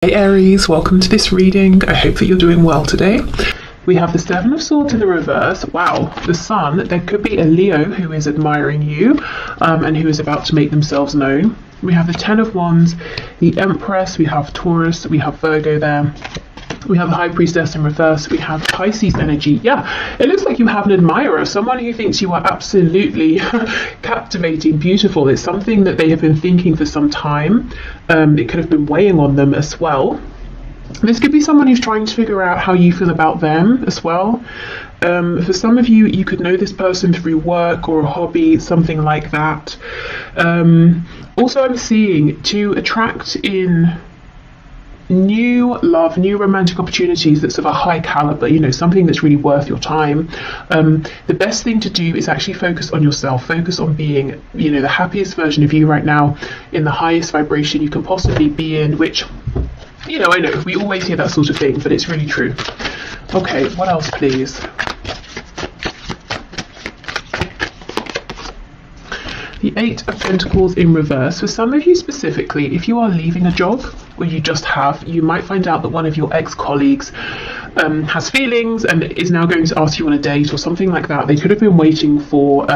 Hey Aries, welcome to this reading. I hope that you're doing well today. We have the Seven of Swords in the reverse. Wow, the Sun. There could be a Leo who is admiring you and who is about to make themselves known. We have the Ten of Wands, the Empress, we have Taurus, we have Virgo there. We have the High Priestess in reverse. We have Pisces energy. Yeah, it looks like you have an admirer, someone who thinks you are absolutely captivating, beautiful. It's something that they have been thinking for some time. It could have been weighing on them as well. This could be someone who's trying to figure out how you feel about them as well. For some of you, you could know this person through work or a hobby, something like that. Also, I'm seeing to attract in new love, new romantic opportunities that's of a high caliber, something that's really worth your time. The best thing to do is actually focus on yourself, focus on being, the happiest version of you right now, in the highest vibration you can possibly be in, which, I know we always hear that sort of thing, but it's really true. Okay, what else, please? The Eight of Pentacles in reverse. For some of you specifically, if you are leaving a job, or you just have, you might find out that one of your ex-colleagues has feelings and is now going to ask you on a date or something like that. They could have been waiting for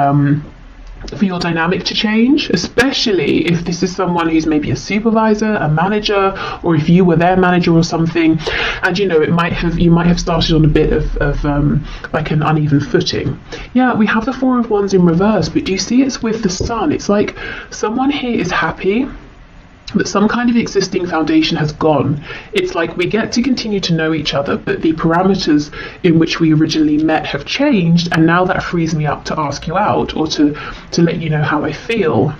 your dynamic to change, especially if this is someone who's maybe a supervisor, a manager, or if you were their manager or something, and you might have started on a bit of like an uneven footing. Yeah, we have the Four of Wands in reverse, but do you see it's with the Sun? It's like someone here is happy that some kind of existing foundation has gone. It's like we get to continue to know each other, but the parameters in which we originally met have changed, and now that frees me up to ask you out or to let you know how I feel.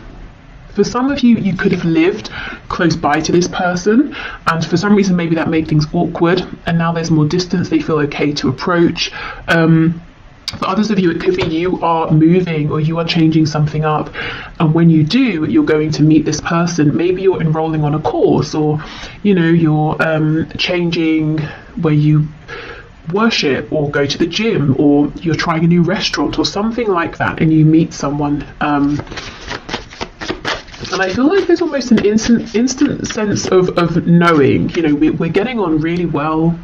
For some of you, you could have lived close by to this person, and for some reason maybe that made things awkward, and now there's more distance, they feel okay to approach. For others of you, it could be you are moving or you are changing something up, and when you do, you're going to meet this person. Maybe you're enrolling on a course, or you're changing where you worship or go to the gym, or you're trying a new restaurant or something like that, and you meet someone. And I feel like there's almost an instant sense of knowing, we're getting on really well.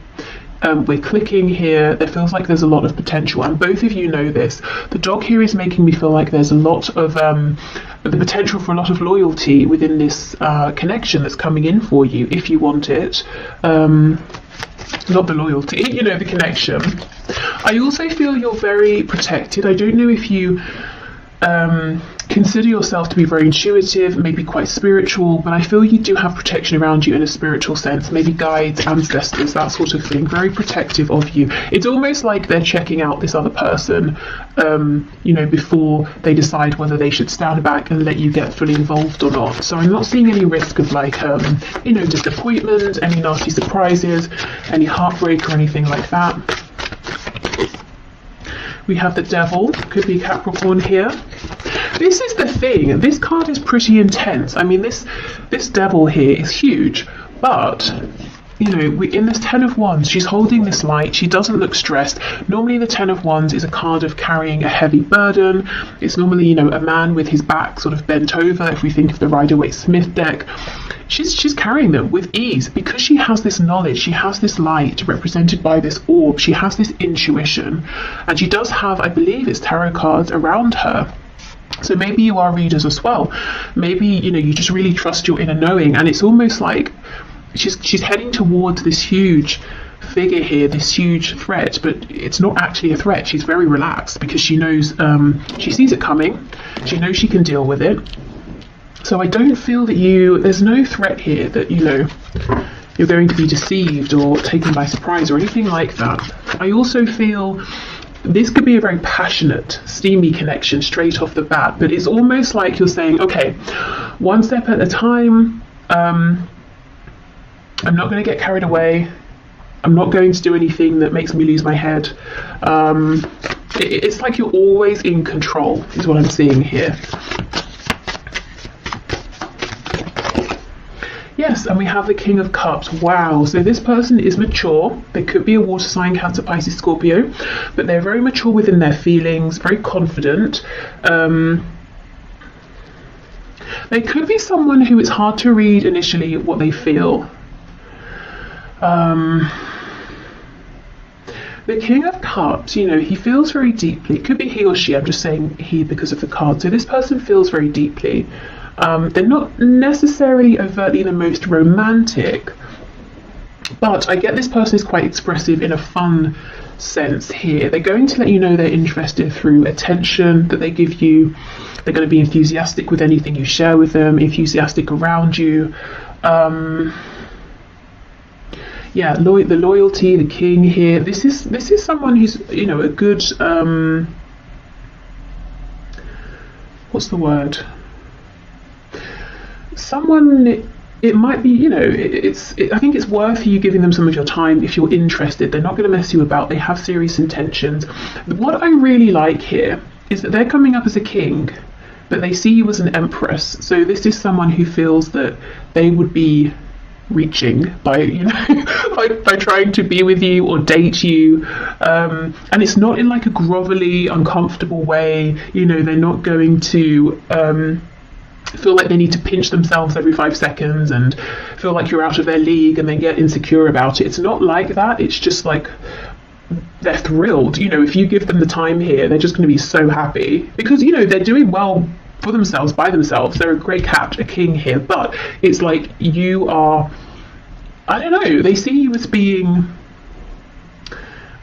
We're clicking here. There feels like there's a lot of potential, and both of you know this. The dog here is making me feel like there's a lot of the potential for a lot of loyalty within this connection that's coming in for you, if you want it. Not the loyalty, the connection. I also feel you're very protected. I don't know if you consider yourself to be very intuitive, maybe quite spiritual, but I feel you do have protection around you in a spiritual sense, maybe guides, ancestors, that sort of thing, very protective of you. It's almost like they're checking out this other person, before they decide whether they should stand back and let you get fully involved or not. So I'm not seeing any risk of disappointment, any nasty surprises, any heartbreak or anything like that. We have the Devil, could be Capricorn here. This is the thing, this card is pretty intense. I mean, this Devil here is huge, but in this Ten of Wands, she's holding this light. She doesn't look stressed. Normally the Ten of Wands is a card of carrying a heavy burden. It's normally, a man with his back sort of bent over, if we think of the Rider-Waite-Smith deck. She's carrying them with ease because she has this knowledge, she has this light represented by this orb, she has this intuition, and she does have, I believe it's tarot cards around her. So maybe you are readers as well. Maybe, you just really trust your inner knowing, and it's almost like she's heading towards this huge figure here, this huge threat, but it's not actually a threat. She's very relaxed because she knows, she sees it coming, she knows she can deal with it. So I don't feel that there's no threat here that, you're going to be deceived or taken by surprise or anything like that. I also feel this could be a very passionate, steamy connection straight off the bat, but it's almost like you're saying, okay, one step at a time. I'm not going to get carried away. I'm not going to do anything that makes me lose my head. It's like you're always in control, is what I'm seeing here. Yes, and we have the King of Cups. Wow, so this person is mature. They could be a water sign, Cancer, Pisces, Scorpio, but they're very mature within their feelings, very confident. They could be someone who it's hard to read initially what they feel. The King of Cups, you know, he feels very deeply. It could be he or she. I'm just saying he because of the card. So this person feels very deeply. They're not necessarily overtly the most romantic, but I get this person is quite expressive in a fun sense here. They're going to let you know they're interested through attention that they give you. They're going to be enthusiastic with anything you share with them, enthusiastic around you. Yeah, the loyalty, the king here. This is someone who's, you know, a good what's the word? Someone. It might be, you know, I think it's worth you giving them some of your time if you're interested. They're not going to mess you about. They have serious intentions. What I really like here is that they're coming up as a king, but they see you as an empress. So this is someone who feels that they would be reaching by, you know, by trying to be with you or date you, and it's not in like a grovelly, uncomfortable way. You know, they're not going to feel like they need to pinch themselves every 5 seconds and feel like you're out of their league and they get insecure about it. It's not like that. It's just like they're thrilled. You know, if you give them the time here, they're just going to be so happy because, you know, they're doing well for themselves, by themselves. They're a great cat, a king here, but it's like you are, I don't know, they see you as being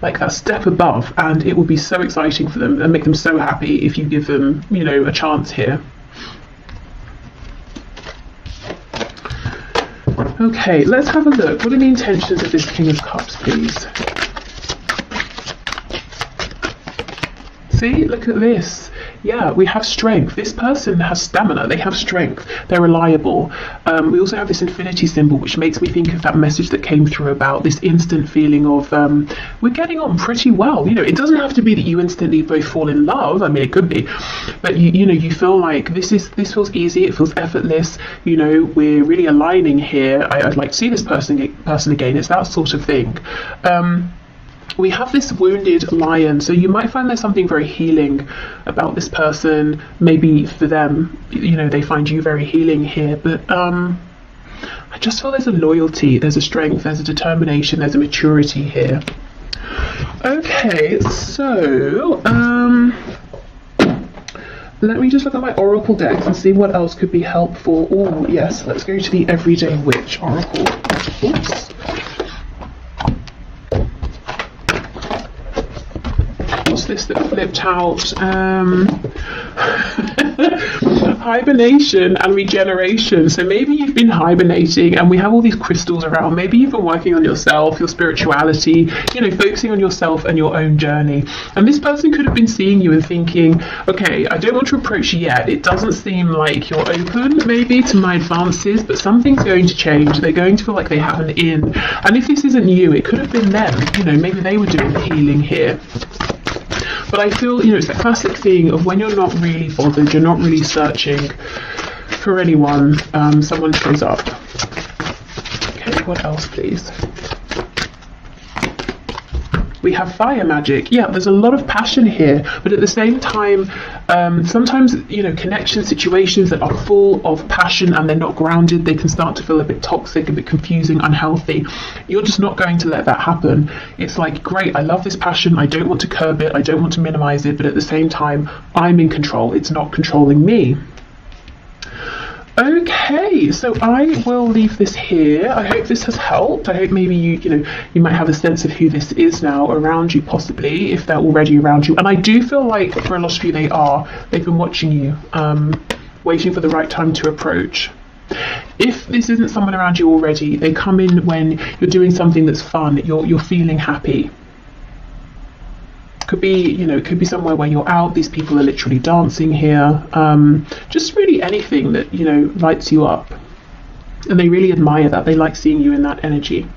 like that step above, and it will be so exciting for them and make them so happy if you give them, you know, a chance here. Okay, let's have a look. What are the intentions of this King of Cups, please? See, look at this. Yeah, we have strength. This person has stamina. They have strength. They're reliable. We also have this infinity symbol, which makes me think of that message that came through about this instant feeling of we're getting on pretty well. You know, it doesn't have to be that you instantly both fall in love. I mean, it could be, but you know, you feel like this feels easy. It feels effortless. You know, we're really aligning here. I'd like to see this person again. It's that sort of thing. We have this wounded lion, so you might find there's something very healing about this person. Maybe for them, you know, they find you very healing here, but I just feel there's a loyalty, there's a strength, there's a determination, there's a maturity here. Okay, so let me just look at my oracle decks and see what else could be helpful. Oh yes, let's go to the Everyday Witch oracle. Oops. This that flipped out. Hibernation and regeneration. So maybe you've been hibernating and we have all these crystals around. Maybe you've been working on yourself, your spirituality, you know, focusing on yourself and your own journey. And this person could have been seeing you and thinking, okay, I don't want to approach you yet. It doesn't seem like you're open maybe to my advances, but something's going to change. They're going to feel like they have an in. And if this isn't you, it could have been them. You know, maybe they were doing the healing here. But I feel, you know, it's that classic thing of when you're not really bothered, you're not really searching for anyone, someone shows up. Okay, what else, please? We have fire magic. Yeah, there's a lot of passion here, but at the same time, sometimes, you know, connection situations that are full of passion and they're not grounded, they can start to feel a bit toxic, a bit confusing, unhealthy. You're just not going to let that happen. It's like, great, I love this passion, I don't want to curb it, I don't want to minimize it, but at the same time, I'm in control, it's not controlling me. Okay, so I will leave this here. I hope this has helped. I hope maybe you might have a sense of who this is now around you, possibly, if they're already around you. And I do feel like for a lot of you they've been watching you, waiting for the right time to approach. If this isn't someone around you already, they come in when you're doing something that's fun, you're feeling happy. Could be, you know, it could be somewhere where you're out, these people are literally dancing here, just really anything that, you know, lights you up. And they really admire that, they like seeing you in that energy.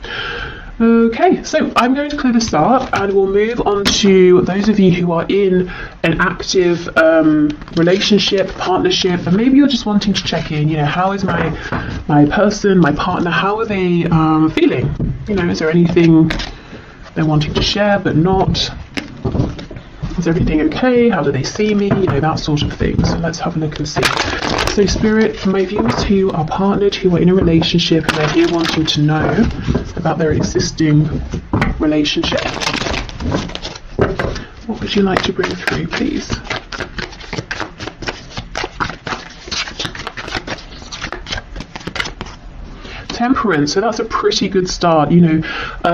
Okay, so I'm going to clear this up and we'll move on to those of you who are in an active relationship, partnership, and maybe you're just wanting to check in, you know, how is my person, my partner, how are they feeling? You know, is there anything they're wanting to share but not? Is everything okay? How do they see me? You know, that sort of thing. So let's have a look and see. So Spirit, for my viewers who are partnered, who are in a relationship, and they're here wanting to know about their existing relationship, what would you like to bring through, please? Temperance, so that's a pretty good start. You know,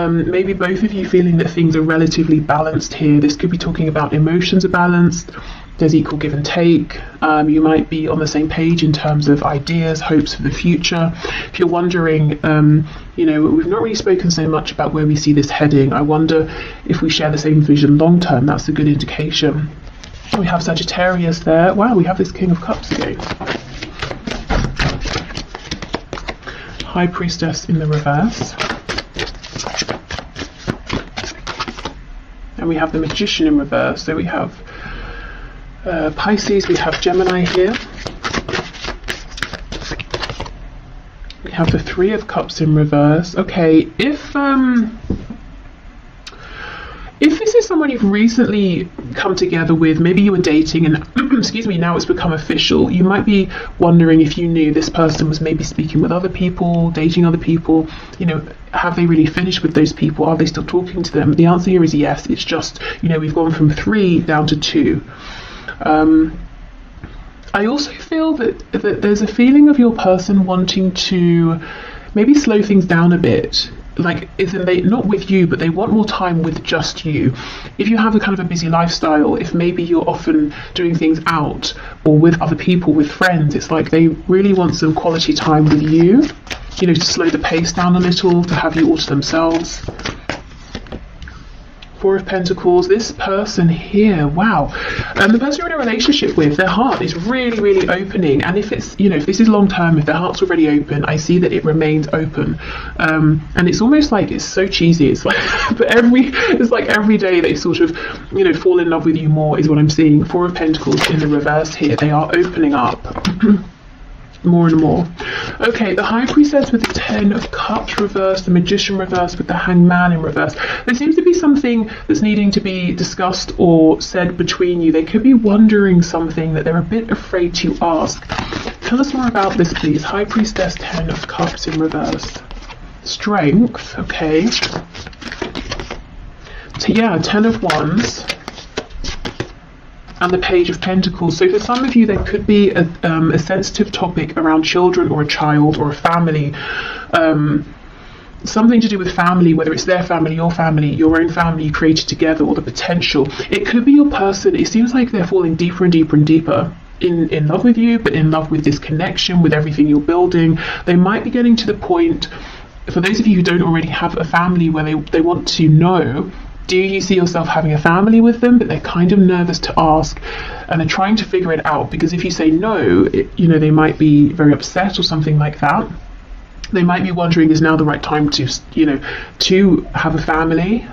maybe both of you feeling that things are relatively balanced here. This could be talking about emotions are balanced, there's equal give and take. You might be on the same page in terms of ideas, hopes for the future. If you're wondering, you know, we've not really spoken so much about where we see this heading. I wonder if we share the same vision long term. That's a good indication. We have Sagittarius there. Wow, we have this King of Cups again. High Priestess in the reverse. And we have the Magician in reverse. So we have Pisces, we have Gemini here. We have the Three of Cups in reverse. Okay, if this is someone you've recently come together with, maybe you were dating and excuse me, now it's become official, you might be wondering if you knew this person was maybe speaking with other people, dating other people. You know, have they really finished with those people? Are they still talking to them? The answer here is yes. It's just, you know, we've gone from 3 down to 2. I also feel that there's a feeling of your person wanting to maybe slow things down a bit. Like, isn't they not with you, but they want more time with just you. If you have a kind of a busy lifestyle, if maybe you're often doing things out or with other people, with friends, it's like they really want some quality time with you, you know, to slow the pace down a little, to have you all to themselves. Four of Pentacles, this person here, wow. The person you're in a relationship with, their heart is really, really opening. And if it's, you know, if this is long term, if their heart's already open, I see that it remains open. And it's almost like, it's so cheesy. It's like, but it's like every day they sort of, you know, fall in love with you more is what I'm seeing. Four of Pentacles in the reverse here, they are opening up. More and more. Okay, the High Priestess with the Ten of Cups reversed, the Magician reversed with the Hanged Man in reverse. There seems to be something that's needing to be discussed or said between you. They could be wondering something that they're a bit afraid to ask. Tell us more about this, please. High Priestess, Ten of Cups in reverse. Strength, okay. Yeah, Ten of Wands. And the Page of Pentacles. So for some of you, there could be a sensitive topic around children or a child or a family, something to do with family, whether it's their family, your own family you created together, or the potential. It could be your person. It seems like they're falling deeper and deeper and deeper in love with you, but in love with this connection, with everything you're building. They might be getting to the point, for those of you who don't already have a family, where they want to know, do you see yourself having a family with them? But they're kind of nervous to ask, and they're trying to figure it out, because if you say no, you know, they might be very upset or something like that. They might be wondering, is now the right time to, you know, to have a family?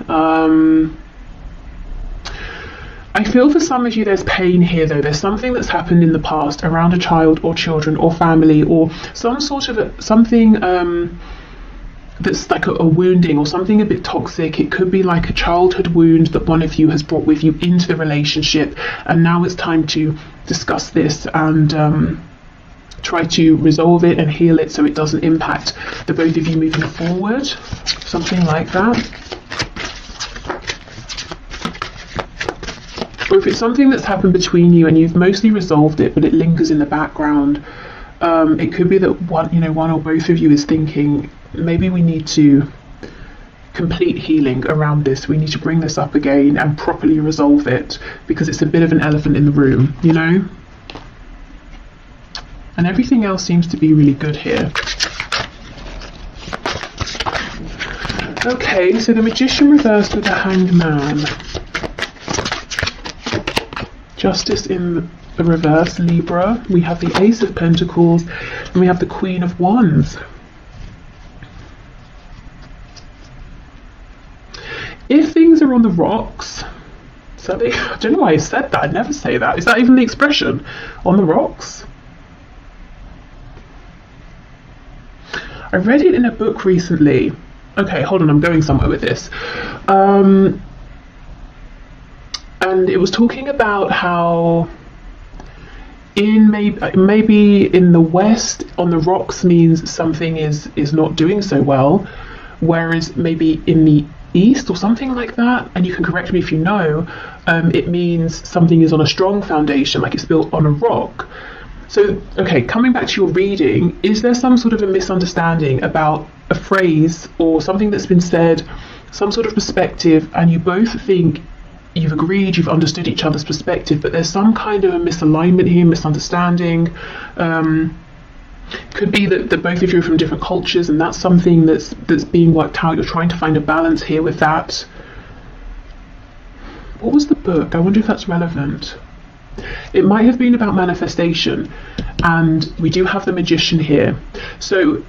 I feel for some of you there's pain here though. There's something that's happened in the past around a child or children or family, or some sort of something that's like a wounding or something a bit toxic. It could be like a childhood wound that one of you has brought with you into the relationship, and now it's time to discuss this and try to resolve it and heal it so it doesn't impact the both of you moving forward. Something like that. Or if it's something that's happened between you and you've mostly resolved it, but it lingers in the background, it could be that one or both of you is thinking, maybe we need to complete healing around this. We need to bring this up again and properly resolve it, because it's a bit of an elephant in the room, you know? And everything else seems to be really good here. Okay, so the Magician reversed with the Hanged Man. Justice in the reverse, Libra. We have the Ace of Pentacles, and we have the Queen of Wands. If things are on the rocks, so I don't know why I said that. I never say that. Is that even the expression? On the rocks? I read it in a book recently. Okay, hold on, I'm going somewhere with this. and it was talking about how in maybe in the West on the rocks means something is not doing so well, whereas maybe in the East or something like that, and you can correct me if you know, it means something is on a strong foundation, like it's built on a rock. So, okay, coming back to your reading, is there some sort of a misunderstanding about a phrase or something that's been said, some sort of perspective, and you both think you've agreed, you've understood each other's perspective, but there's some kind of a misalignment here, misunderstanding? Could be that both of you are from different cultures, and that's something that's being worked out. You're trying to find a balance here with that. What was the book? I wonder if that's relevant. It might have been about manifestation, and we do have the Magician here. So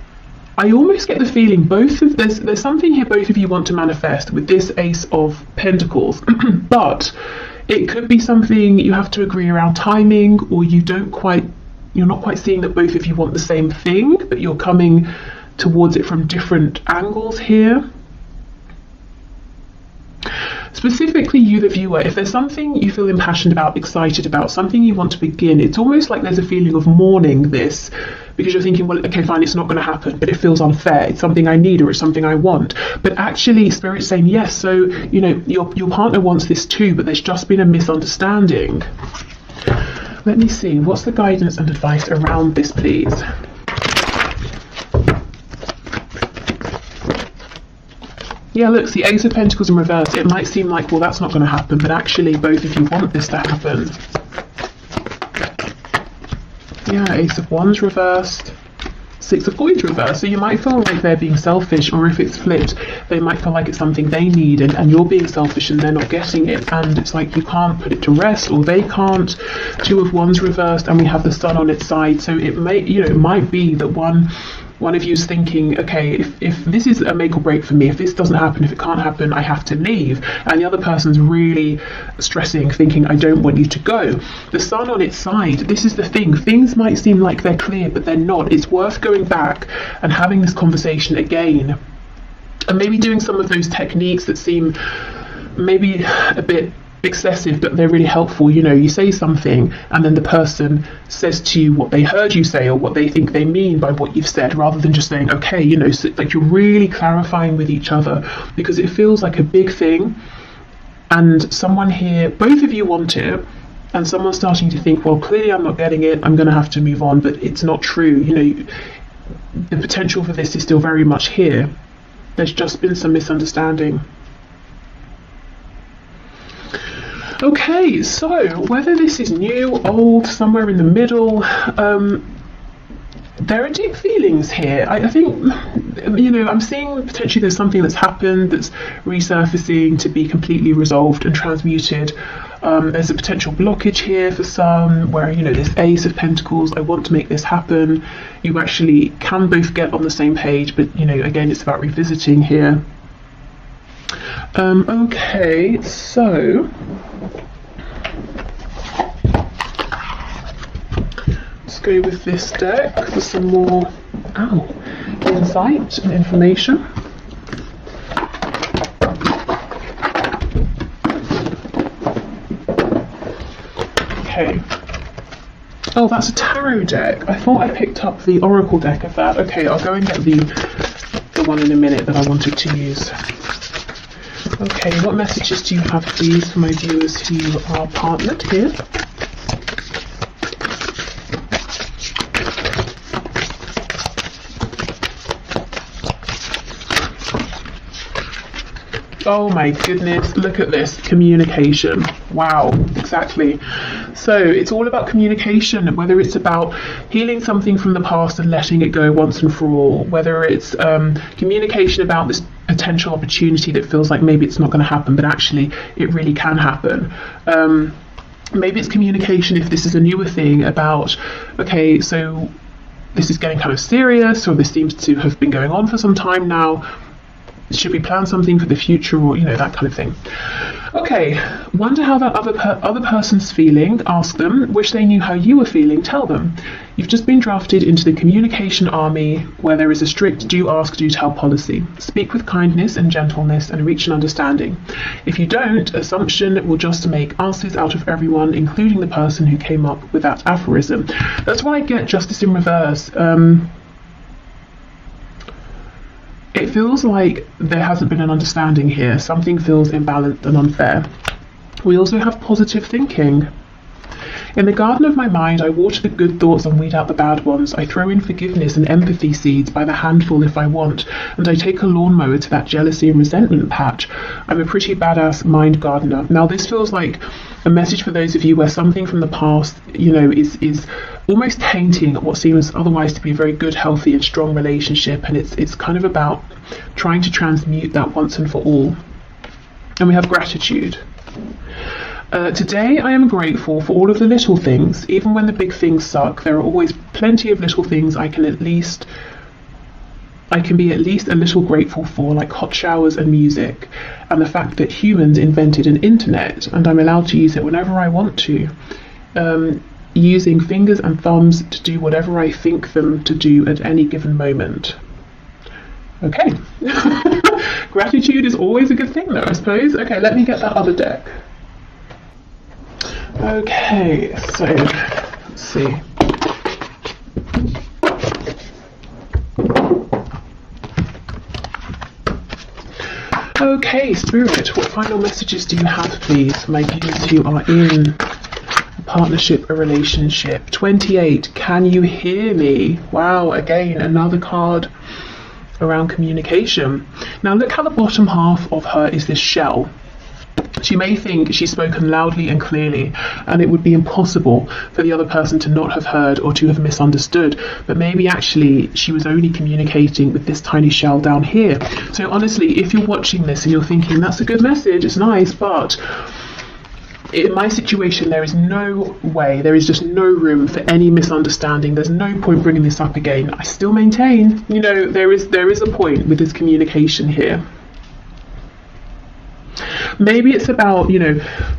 I almost get the feeling there's something here both of you want to manifest with this Ace of Pentacles, but it could be something you have to agree around timing, or you're not quite seeing that both of you want the same thing, but you're coming towards it from different angles here. Specifically, you, the viewer, if there's something you feel impassioned about, excited about, something you want to begin, it's almost like there's a feeling of mourning this, because you're thinking, well, okay, fine, it's not going to happen, but it feels unfair. It's something I need, or it's something I want. But actually, Spirit's saying, yes, so, you know, your partner wants this too, but there's just been a misunderstanding. Let me see, what's the guidance and advice around this, please? Yeah, look, the Ace of Pentacles in reverse. It might seem like, well, that's not going to happen, but actually both of you want this to happen. Yeah, Ace of Wands reversed, Six of Coins reversed. So you might feel like they're being selfish, or if it's flipped, they might feel like it's something they need, and you're being selfish and they're not getting it, and it's like you can't put it to rest, or they can't. Two of Wands reversed, and we have the Sun on its side. So it might be that one of you is thinking, okay, if this is a make or break for me, if this doesn't happen, if it can't happen, I have to leave. And the other person's really stressing, thinking, I don't want you to go. The Sun on its side, this is the thing. Things might seem like they're clear, but they're not. It's worth going back and having this conversation again. And maybe doing some of those techniques that seem maybe a bit excessive, but they're really helpful. You know, you say something and then the person says to you what they heard you say, or what they think they mean by what you've said, rather than just saying, okay, you know, so, like, you're really clarifying with each other, because it feels like a big thing, and someone here, both of you want it, and someone's starting to think, well, clearly I'm not getting it, I'm going to have to move on. But it's not true. You know, the potential for this is still very much here. There's just been some misunderstanding. Okay, so whether this is new, old, somewhere in the middle, there are deep feelings here. I think, you know, I'm seeing potentially there's something that's happened that's resurfacing to be completely resolved and transmuted. There's a potential blockage here for some, where, you know, this Ace of Pentacles, I want to make this happen. You actually can both get on the same page, but, you know, again, it's about revisiting here. Okay, so let's go with this deck for some more insight and information. Okay. Oh, that's a tarot deck. I thought I picked up the oracle deck of that. Okay, I'll go and get the one in a minute that I wanted to use. Okay, what messages do you have, please, for my viewers who are partnered here? Oh my goodness, look at this, communication. Wow, exactly. So it's all about communication, whether it's about healing something from the past and letting it go once and for all, whether it's communication about this potential opportunity that feels like maybe it's not going to happen, but actually it really can happen. Maybe it's communication if this is a newer thing about, okay, so this is getting kind of serious, or this seems to have been going on for some time now. should we plan something for the future, or that kind of thing. Okay, wonder how that other person's feeling. Ask them. Wish they knew how you were feeling. Tell them. You've just been drafted into the communication army, where there is a strict do ask, do tell policy. Speak with kindness and gentleness and reach an understanding. If you don't, assumption will just make asses out of everyone, including the person who came up with that aphorism. That's why I get Justice in reverse. It feels like there hasn't been an understanding here. Something feels imbalanced and unfair. We also have positive thinking. In the garden of my mind, I water the good thoughts and weed out the bad ones. I throw in forgiveness and empathy seeds by the handful if I want, and I take a lawnmower to that jealousy and resentment patch. I'm a pretty badass mind gardener. Now, this feels like a message for those of you where something from the past, is almost tainting what seems otherwise to be a very good, healthy and strong relationship, and it's kind of about trying to transmute that once and for all. And we have gratitude. Today I am grateful for all of the little things. Even when the big things suck, there are always plenty of little things I can be at least a little grateful for, like hot showers and music, and the fact that humans invented an internet and I'm allowed to use it whenever I want to, using fingers and thumbs to do whatever I think them to do at any given moment. Okay. Gratitude is always a good thing though, I suppose. Okay, let me get that other deck. Okay, so let's see. Okay, Spirit, what final messages do you have, please, for my viewers who are in a partnership, a relationship? 28, can you hear me? Wow, again, another card around communication. Now look how the bottom half of her is this shell. She may think she's spoken loudly and clearly, and it would be impossible for the other person to not have heard or to have misunderstood, but maybe actually she was only communicating with this tiny shell down here. So honestly, if you're watching this and you're thinking, that's a good message, it's nice, but in my situation, there is no way, there is just no room for any misunderstanding. There's no point bringing this up again. I still maintain, there is a point with this communication here. Maybe it's about,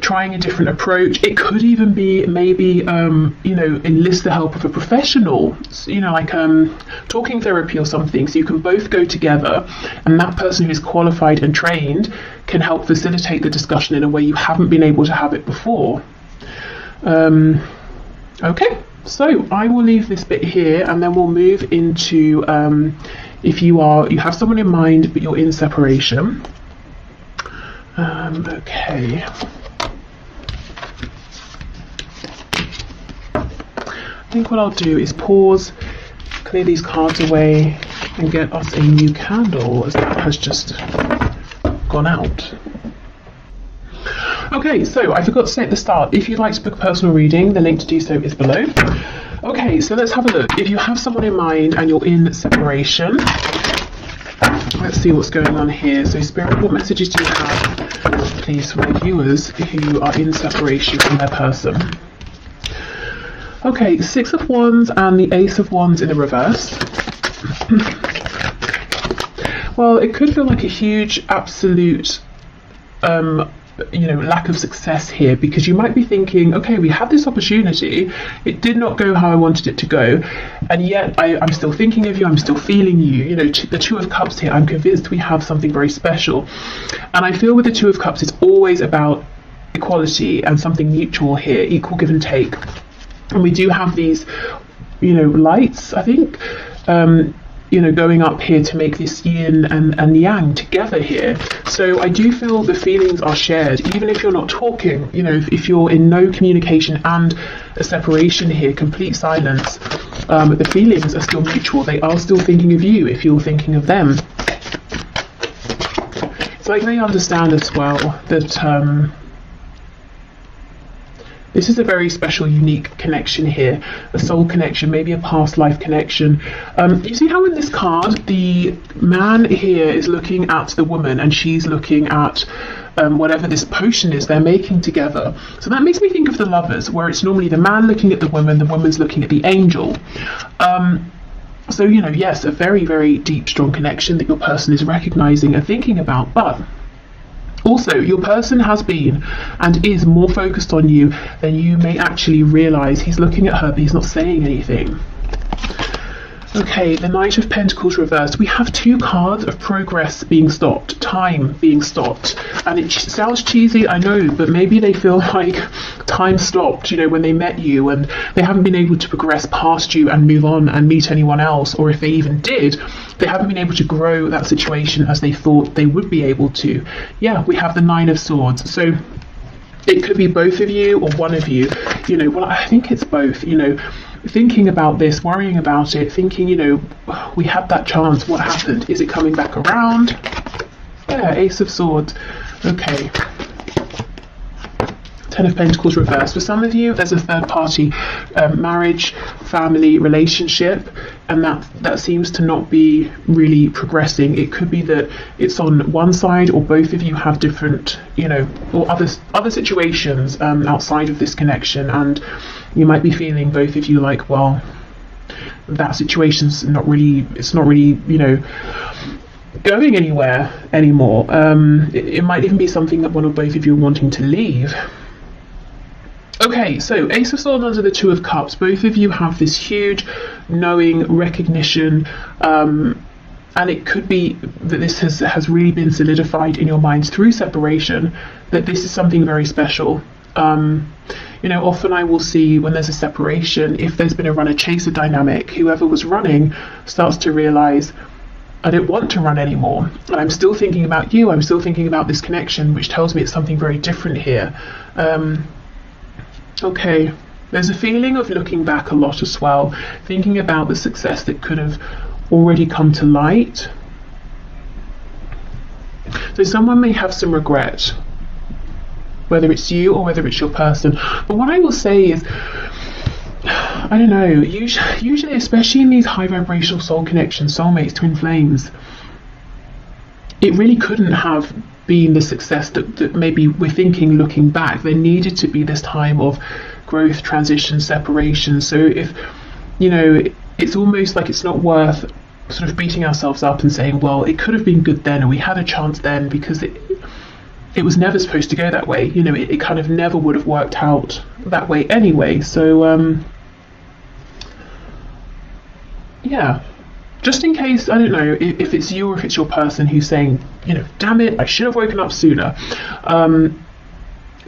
trying a different approach. It could even be maybe, enlist the help of a professional, like talking therapy or something, so you can both go together and that person who's qualified and trained can help facilitate the discussion in a way you haven't been able to have it before. Okay, so I will leave this bit here and then we'll move into if you have someone in mind but you're in separation. Okay. I think what I'll do is pause, clear these cards away, and get us a new candle as that has just gone out. Okay, so I forgot to say at the start, if you'd like to book a personal reading, the link to do so is below. Okay, so let's have a look. If you have someone in mind and you're in separation, let's see what's going on here. So Spirit, what messages do you have, please, for my viewers who are in separation from their person? Okay, 6 of Wands and the Ace of Wands in the reverse. Well, it could feel like a huge, absolute, lack of success here, because you might be thinking, okay, we had this opportunity, it did not go how I wanted it to go, and yet I'm still thinking of you, I'm still feeling you. The Two of Cups here, I'm convinced we have something very special. And I feel with the Two of Cups, it's always about equality and something mutual here, equal give and take. And we do have these, lights, I think, going up here to make this yin and yang together here. So I do feel the feelings are shared, even if you're not talking, if you're in no communication and a separation here, complete silence, the feelings are still mutual. They are still thinking of you if you're thinking of them. It's like they understand as well that this is a very special, unique connection here, a soul connection, maybe a past life connection. You see how in this card, the man here is looking at the woman and she's looking at whatever this potion is they're making together. So that makes me think of the Lovers, where it's normally the man looking at the woman's looking at the angel. So, you know, yes, a very, very deep, strong connection that your person is recognizing and thinking about, but also your person has been and is more focused on you than you may actually realize. He's looking at her, but he's not saying anything. Okay, the Knight of Pentacles reversed. We have two cards of progress being stopped, time being stopped. And it sounds cheesy, I know, but maybe they feel like time stopped, you know, when they met you and they haven't been able to progress past you and move on and meet anyone else. Or if they even did, they haven't been able to grow that situation as they thought they would be able to. Yeah, we have the Nine of Swords. So it could be both of you or one of you, you know, well, I think it's both, you know, thinking about this, worrying about it, thinking, you know, we had that chance, what happened? Is it coming back around? Yeah, Ace of Swords. Okay. Ten of Pentacles reversed. For some of you, there's a third party marriage, family, relationship, and that seems to not be really progressing. It could be that it's on one side or both of you have different, you know, or other situations outside of this connection, and you might be feeling, both of you, like, well, that situation's not really, you know, going anywhere anymore. It might even be something that one or both of you are wanting to leave. Okay, so Ace of Swords under the Two of Cups. Both of you have this huge knowing, recognition, and it could be that this has really been solidified in your minds through separation, that this is something very special. You know, often I will see when there's a separation, if there's been a runner-chaser dynamic, whoever was running starts to realize, I don't want to run anymore. And I'm still thinking about you, I'm still thinking about this connection, which tells me it's something very different here. Okay, there's a feeling of looking back a lot as well, thinking about the success that could have already come to light. So someone may have some regret, whether it's you or whether it's your person. But what I will say is, I don't know, usually, especially in these high vibrational soul connections, soulmates, twin flames, it really couldn't have been the success that maybe we're thinking looking back. There needed to be this time of growth, transition, separation. So if, you know, it's almost like it's not worth sort of beating ourselves up and saying, well, it could have been good then and we had a chance then, because it was never supposed to go that way. You know, it kind of never would have worked out that way anyway. So yeah, just in case, I don't know if it's you or if it's your person who's saying, you know, damn it, I should have woken up sooner.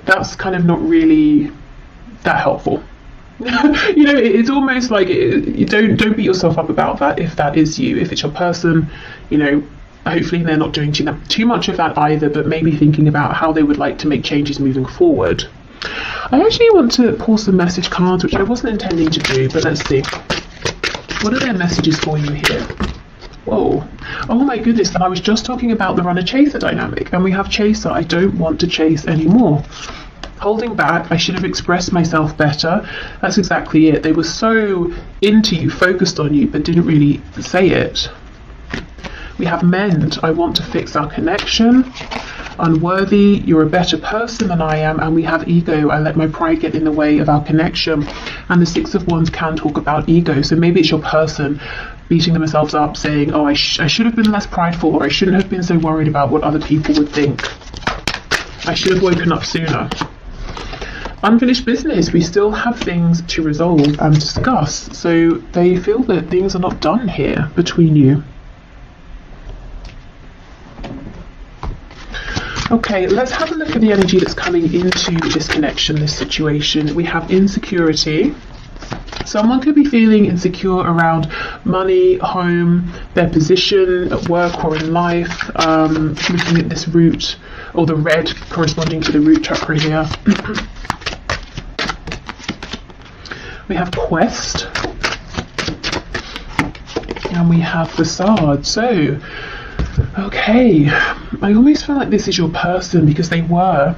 That's kind of not really that helpful. You know, it's almost like you don't beat yourself up about that if that is you. If it's your person, you know, hopefully they're not doing too much of that either, but maybe thinking about how they would like to make changes moving forward. I actually want to pull some message cards, which I wasn't intending to do, but let's see. What are their messages for you here? Whoa. Oh my goodness, and I was just talking about the runner-chaser dynamic, and we have chaser. I don't want to chase anymore. Holding back, I should have expressed myself better. That's exactly it. They were so into you, focused on you, but didn't really say it. We have mend. I want to fix our connection. Unworthy. You're a better person than I am. And we have ego. I let my pride get in the way of our connection. And the Six of Wands can talk about ego. So maybe it's your person beating themselves up, saying, oh, I should have been less prideful, or I shouldn't have been so worried about what other people would think. I should have woken up sooner. Unfinished business. We still have things to resolve and discuss. So they feel that things are not done here between you. Okay, let's have a look at the energy that's coming into this connection, this situation. We have insecurity. Someone could be feeling insecure around money, home, their position at work or in life. Looking at this root, or the red corresponding to the root chakra here. We have quest. And we have facade. So, okay, I almost feel like this is your person, because they were,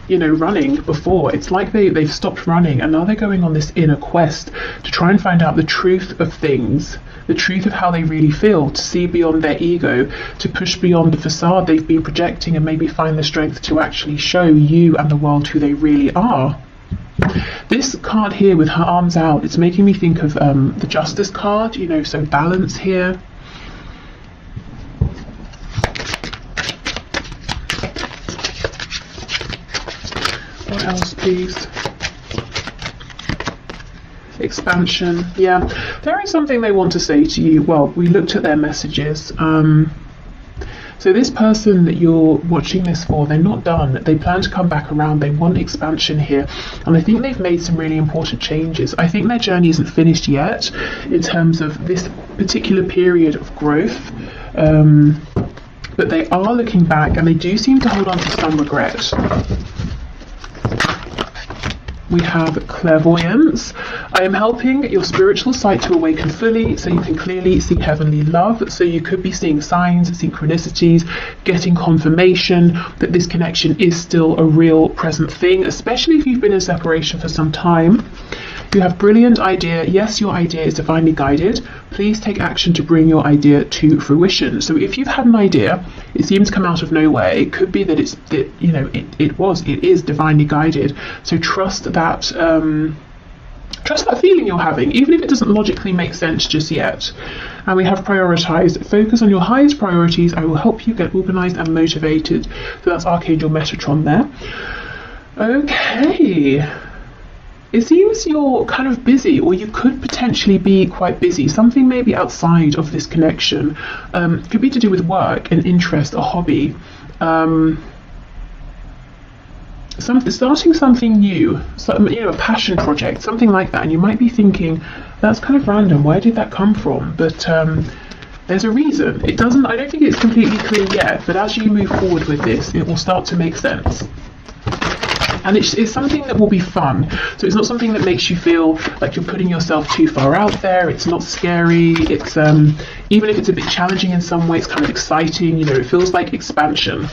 you know, running before. It's like they've stopped running, and now they're going on this inner quest to try and find out the truth of things, the truth of how they really feel, to see beyond their ego, to push beyond the facade they've been projecting, and maybe find the strength to actually show you and the world who they really are. This card here with her arms out, it's making me think of the Justice card, you know, so balance here. What else, please? Expansion. Yeah, there is something they want to say to you. Well, we looked at their messages. So this person that you're watching this for, they're not done. They plan to come back around. They want expansion here. And I think they've made some really important changes. I think their journey isn't finished yet in terms of this particular period of growth. But they are looking back, and they do seem to hold on to some regret. We have clairvoyance. I am helping your spiritual sight to awaken fully so you can clearly see heavenly love. So you could be seeing signs, synchronicities, getting confirmation that this connection is still a real present thing, especially if you've been in separation for some time. You have brilliant idea. Yes, your idea is divinely guided. Please take action to bring your idea to fruition. So if you've had an idea, it seems to come out of nowhere. It could be that it is divinely guided. So trust that feeling you're having, even if it doesn't logically make sense just yet. And we have prioritized. Focus on your highest priorities. I will help you get organized and motivated. So that's Archangel Metatron there. Okay. It seems you're kind of busy, or you could potentially be quite busy. Something maybe outside of this connection. Could be to do with work, an interest, a hobby. Starting something new, a passion project, something like that. And you might be thinking, that's kind of random. Where did that come from? But there's a reason. I don't think it's completely clear yet, but as you move forward with this, it will start to make sense. And it's something that will be fun. So it's not something that makes you feel like you're putting yourself too far out there. It's not scary. It's even if it's a bit challenging in some way, it's kind of exciting. It feels like expansion.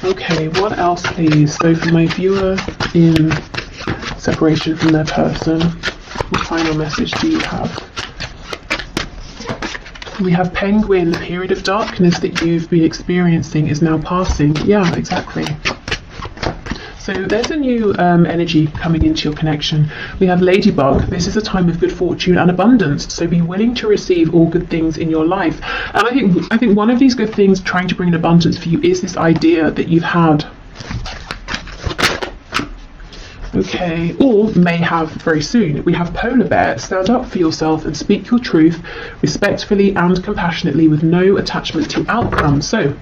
Okay, what else, please? So for my viewer in separation from their person, what final message do you have? We have Penguin. The period of darkness that you've been experiencing is now passing. Yeah, exactly. So there's a new energy coming into your connection. We have Ladybug. This is a time of good fortune and abundance. So be willing to receive all good things in your life. And I think one of these good things trying to bring an abundance for you is this idea that you've had. Okay, or may have very soon. We have Polar Bear. Stand up for yourself and speak your truth respectfully and compassionately with no attachment to outcome. So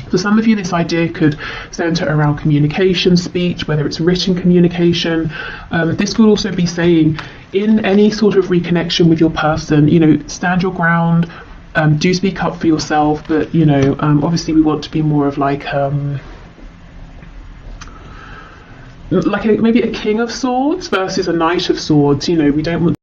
for some of you, this idea could center around communication, speech, whether it's written communication. This could also be saying in any sort of reconnection with your person, stand your ground, do speak up for yourself, but obviously we want to be more of maybe a King of Swords versus a Knight of Swords. We don't want